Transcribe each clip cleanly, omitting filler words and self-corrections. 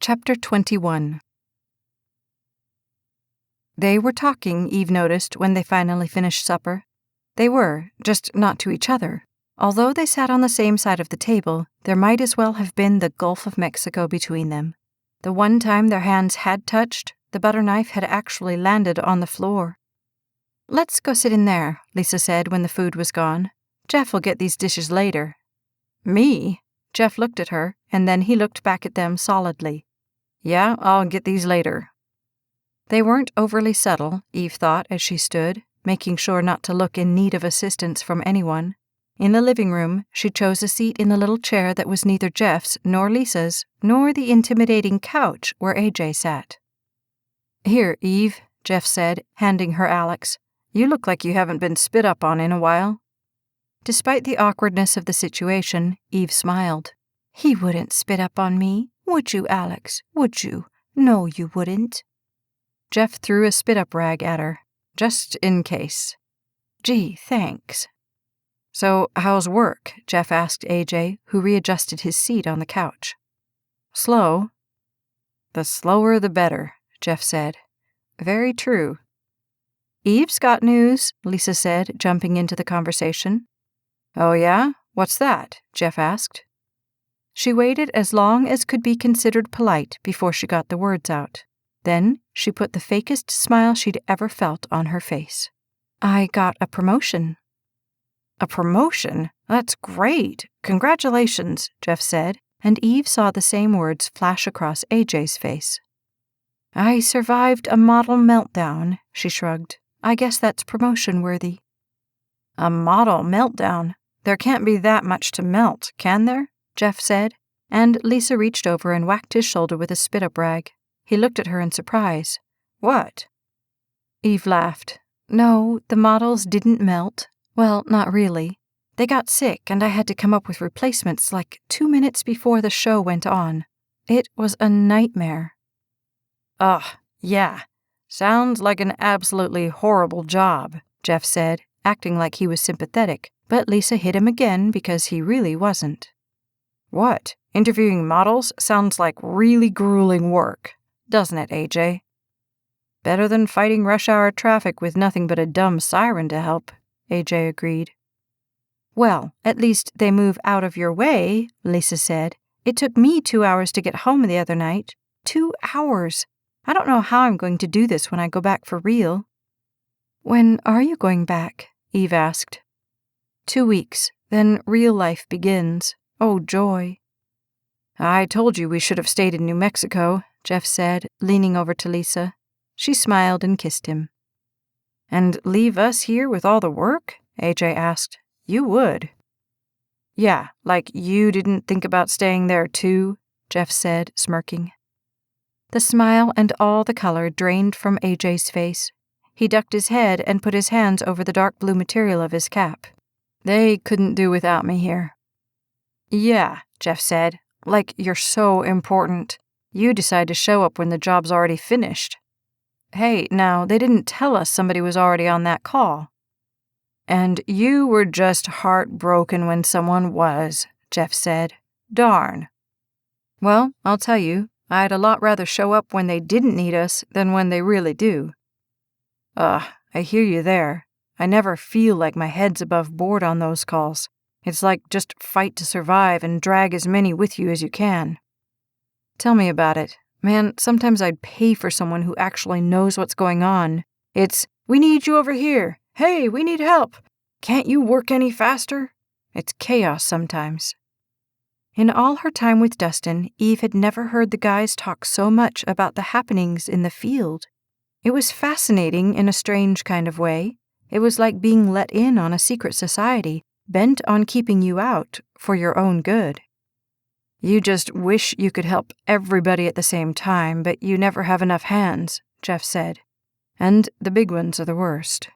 Chapter 21. They were talking, Eve noticed, when they finally finished supper. They were, just not to each other. Although they sat on the same side of the table, there might as well have been the Gulf of Mexico between them. The one time their hands had touched, the butter knife had actually landed on the floor. "Let's go sit in there," Lisa said when the food was gone. "Jeff will get these dishes later." "Me?" Jeff looked at her, and then he looked back at them solidly. "Yeah, I'll get these later." They weren't overly subtle, Eve thought as she stood, making sure not to look in need of assistance from anyone. In the living room, she chose a seat in the little chair that was neither Jeff's nor Lisa's, nor the intimidating couch where AJ sat. "Here, Eve," Jeff said, handing her Alex. "You look like you haven't been spit up on in a while." Despite the awkwardness of the situation, Eve smiled. "He wouldn't spit up on me, would you, Alex? Would you? No, you wouldn't." Jeff threw a spit-up rag at her, just in case. "Gee, thanks." "So, how's work?" Jeff asked AJ, who readjusted his seat on the couch. "Slow?" "The slower the better," Jeff said. "Very true." "Eve's got news," Lisa said, jumping into the conversation. "Oh yeah? What's that?" Jeff asked. She waited as long as could be considered polite before she got the words out. Then she put the fakest smile she'd ever felt on her face. "I got a promotion." "A promotion? That's great. Congratulations," Jeff said, and Eve saw the same words flash across AJ's face. "I survived a model meltdown," she shrugged. "I guess that's promotion-worthy." "A model meltdown? There can't be that much to melt, can there?" Jeff said, and Lisa reached over and whacked his shoulder with a spit-up rag. He looked at her in surprise. "What?" Eve laughed. "No, the models didn't melt. Well, not really. They got sick, and I had to come up with replacements like 2 minutes before the show went on. It was a nightmare." "Ugh, yeah. Sounds like an absolutely horrible job," Jeff said, acting like he was sympathetic, but Lisa hit him again because he really wasn't. "What? Interviewing models sounds like really grueling work, doesn't it, AJ?" "Better than fighting rush-hour traffic with nothing but a dumb siren to help," AJ agreed. "Well, at least they move out of your way," Lisa said. "It took me 2 hours to get home the other night. 2 hours. I don't know how I'm going to do this when I go back for real." "When are you going back?" Eve asked. 2 weeks, then real life begins. Oh, joy. "I told you we should have stayed in New Mexico," Jeff said, leaning over to Lisa. She smiled and kissed him. "And leave us here with all the work?" AJ asked. "You would." "Yeah, like you didn't think about staying there too," Jeff said, smirking. The smile and all the color drained from AJ's face. He ducked his head and put his hands over the dark blue material of his cap. "They couldn't do without me here." "Yeah," Jeff said, "like you're so important. You decide to show up when the job's already finished." "Hey, now, they didn't tell us somebody was already on that call." "And you were just heartbroken when someone was," Jeff said. "Darn." "Well, I'll tell you, I'd a lot rather show up when they didn't need us than when they really do." I hear you there. I never feel like my head's above board on those calls. It's like just fight to survive and drag as many with you as you can." "Tell me about it. Man, sometimes I'd pay for someone who actually knows what's going on. It's, 'We need you over here. Hey, we need help. Can't you work any faster?' It's chaos sometimes." In all her time with Dustin, Eve had never heard the guys talk so much about the happenings in the field. It was fascinating in a strange kind of way. It was like being let in on a secret society, bent on keeping you out for your own good. "You just wish you could help everybody at the same time, but you never have enough hands," Jeff said. "And the big ones are the worst."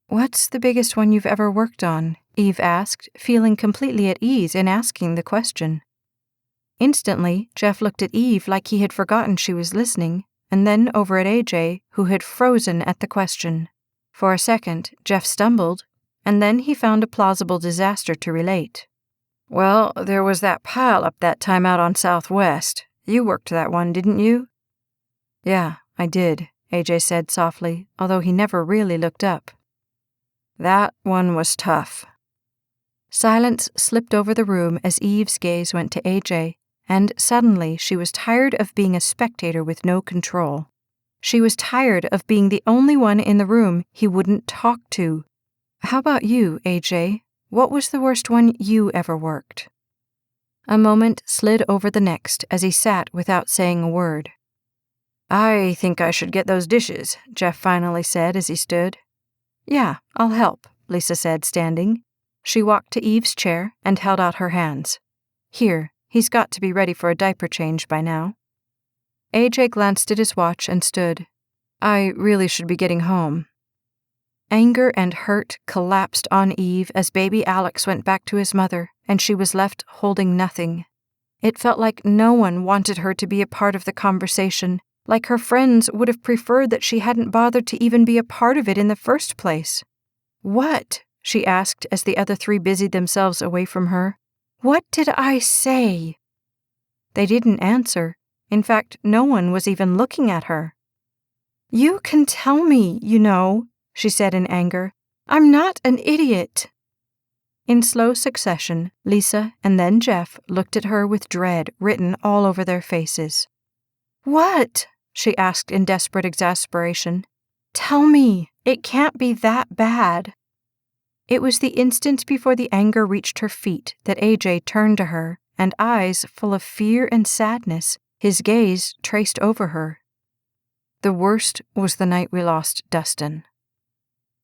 "What's the biggest one you've ever worked on?" Eve asked, feeling completely at ease in asking the question. Instantly, Jeff looked at Eve like he had forgotten she was listening, and then over at AJ, who had frozen at the question. For a second, Jeff stumbled, and then he found a plausible disaster to relate. "Well, there was that pile-up that time out on Southwest. You worked that one, didn't you?" "Yeah, I did," AJ said softly, although he never really looked up. "That one was tough." Silence slipped over the room as Eve's gaze went to AJ, and suddenly she was tired of being a spectator with no control. She was tired of being the only one in the room he wouldn't talk to. "How about you, AJ? What was the worst one you ever worked?" A moment slid over the next as he sat without saying a word. "I think I should get those dishes," Jeff finally said as he stood. "Yeah, I'll help," Lisa said, standing. She walked to Eve's chair and held out her hands. "Here, he's got to be ready for a diaper change by now." AJ glanced at his watch and stood. "I really should be getting home." Anger and hurt collapsed on Eve as baby Alex went back to his mother, and she was left holding nothing. It felt like no one wanted her to be a part of the conversation, like her friends would have preferred that she hadn't bothered to even be a part of it in the first place. "What?" she asked as the other three busied themselves away from her. "What did I say?" They didn't answer. In fact, no one was even looking at her. "You can tell me, you know," she said in anger. "I'm not an idiot." In slow succession, Lisa and then Jeff looked at her with dread written all over their faces. "What?" she asked in desperate exasperation. "Tell me, it can't be that bad." It was the instant before the anger reached her feet that AJ turned to her, and eyes full of fear and sadness, his gaze traced over her. "The worst was the night we lost Dustin."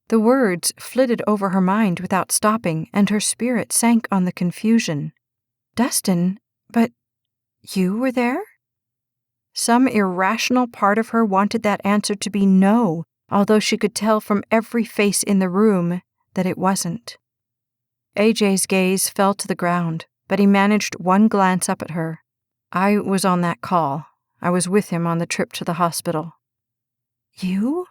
The words flitted over her mind without stopping, and her spirit sank on the confusion. "Dustin? But you were there?" Some irrational part of her wanted that answer to be no, although she could tell from every face in the room that it wasn't. AJ's gaze fell to the ground, but he managed one glance up at her. "I was on that call. I was with him on the trip to the hospital." "You?"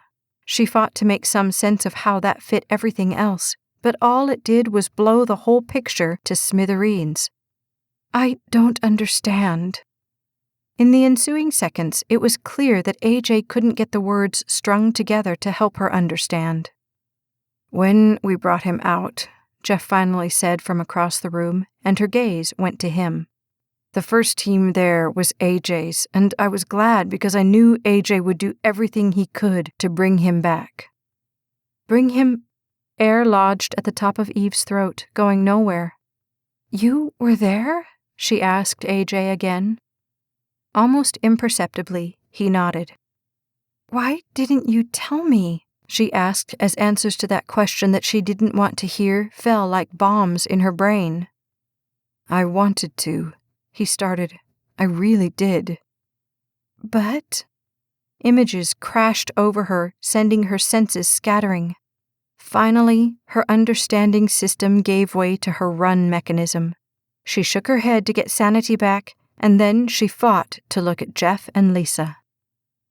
She fought to make some sense of how that fit everything else, but all it did was blow the whole picture to smithereens. "I don't understand." In the ensuing seconds, it was clear that AJ couldn't get the words strung together to help her understand. "When we brought him out," Jeff finally said from across the room, and her gaze went to him. "The first team there was AJ's, and I was glad because I knew AJ would do everything he could to bring him back." "Bring him?" Air lodged at the top of Eve's throat, going nowhere. "You were there?" she asked AJ again. Almost imperceptibly, he nodded. "Why didn't you tell me?" she asked as answers to that question that she didn't want to hear fell like bombs in her brain. "I wanted to," he started. "I really did." "But—" Images crashed over her, sending her senses scattering. Finally, her understanding system gave way to her run mechanism. She shook her head to get sanity back, and then she fought to look at Jeff and Lisa.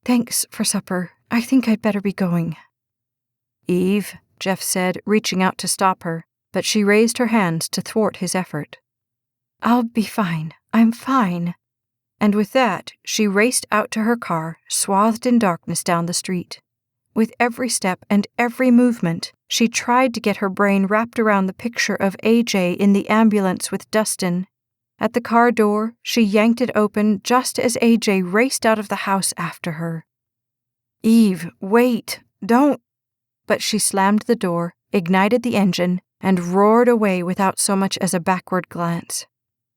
"Thanks for supper. I think I'd better be going." "Eve," Jeff said, reaching out to stop her, but she raised her hands to thwart his effort. "I'll be fine. I'm fine." And with that, she raced out to her car, swathed in darkness down the street. With every step and every movement, she tried to get her brain wrapped around the picture of AJ in the ambulance with Dustin. At the car door, she yanked it open just as AJ raced out of the house after her. "Eve, wait, don't—" But she slammed the door, ignited the engine, and roared away without so much as a backward glance.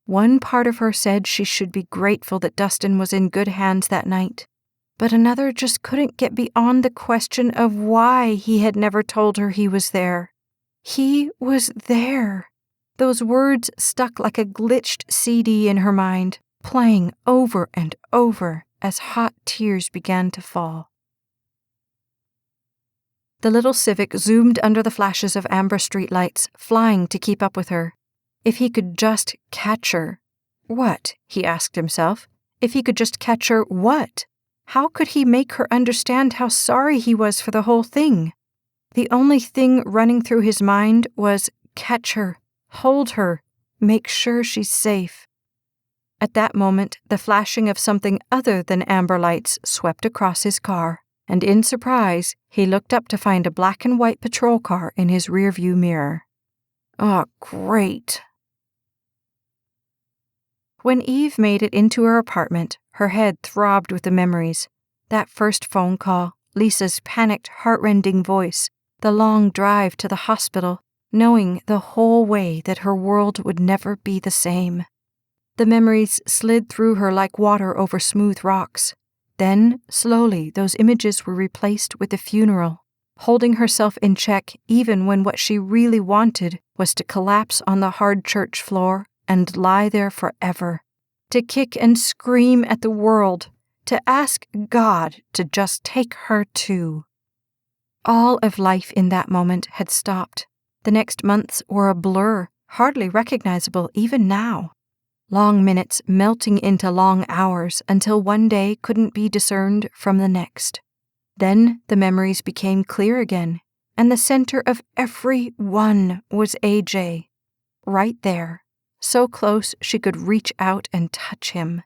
One part of her said she should be grateful that Dustin was in good hands that night, but another just couldn't get beyond the question of why he had never told her he was there. He was there. Those words stuck like a glitched CD in her mind, playing over and over as hot tears began to fall. The little Civic zoomed under the flashes of amber streetlights, flying to keep up with her. If he could just catch her. What, he asked himself. If he could just catch her, what? How could he make her understand how sorry he was for the whole thing? The only thing running through his mind was catch her, hold her, make sure she's safe. At that moment, the flashing of something other than amber lights swept across his car, and in surprise, he looked up to find a black and white patrol car in his rearview mirror. Oh, great. When Eve made it into her apartment, her head throbbed with the memories. That first phone call, Lisa's panicked, heartrending voice, the long drive to the hospital, knowing the whole way that her world would never be the same. The memories slid through her like water over smooth rocks. Then, slowly, those images were replaced with the funeral, holding herself in check even when what she really wanted was to collapse on the hard church floor and lie there forever, to kick and scream at the world, to ask God to just take her too. All of life in that moment had stopped. The next months were a blur, hardly recognizable even now. Long minutes melting into long hours until one day couldn't be discerned from the next. Then the memories became clear again, and the center of every one was AJ. Right there, so close she could reach out and touch him.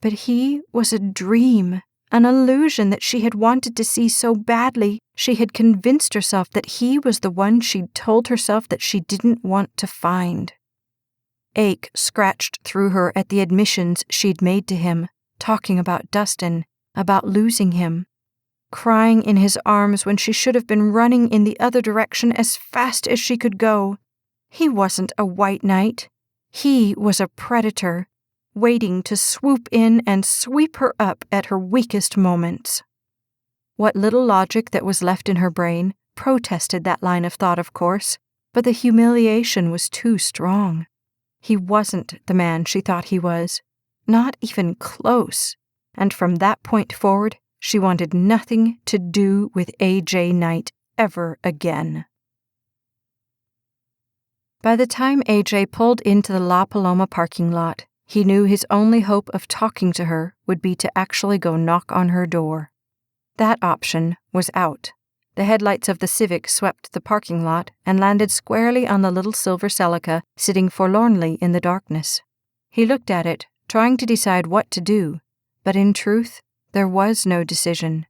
But he was a dream, an illusion that she had wanted to see so badly she had convinced herself that he was the one she'd told herself that she didn't want to find. Ache scratched through her at the admissions she'd made to him, talking about Dustin, about losing him, crying in his arms when she should have been running in the other direction as fast as she could go. He wasn't a white knight. He was a predator, waiting to swoop in and sweep her up at her weakest moments. What little logic that was left in her brain protested that line of thought, of course, but the humiliation was too strong. He wasn't the man she thought he was, not even close, and from that point forward, she wanted nothing to do with AJ Knight ever again. By the time AJ pulled into the La Paloma parking lot, he knew his only hope of talking to her would be to actually go knock on her door. That option was out. The headlights of the Civic swept the parking lot and landed squarely on the little silver Celica sitting forlornly in the darkness. He looked at it, trying to decide what to do, but in truth, there was no decision.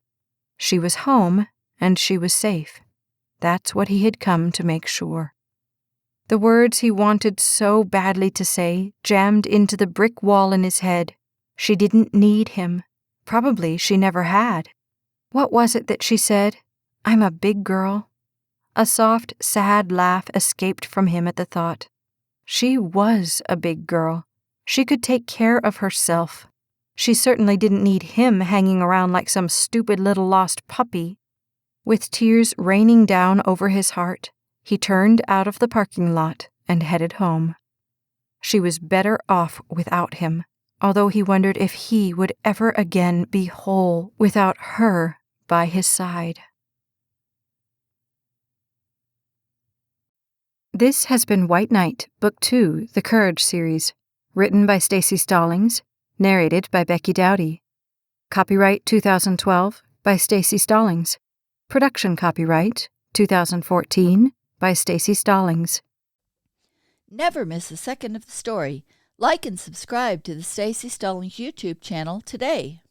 She was home, and she was safe. That's what he had come to make sure. The words he wanted so badly to say jammed into the brick wall in his head. She didn't need him. Probably she never had. What was it that she said? I'm a big girl. A soft, sad laugh escaped from him at the thought. She was a big girl. She could take care of herself. She certainly didn't need him hanging around like some stupid little lost puppy. With tears raining down over his heart, he turned out of the parking lot and headed home. She was better off without him, although he wondered if he would ever again be whole without her by his side. This has been White Knight, Book 2, The Courage series, written by Staci Stallings, narrated by Becky Dowdy. Copyright 2012 by Staci Stallings. Production copyright 2014 by Staci Stallings. Never miss a second of the story. Like and subscribe to the Staci Stallings YouTube channel today.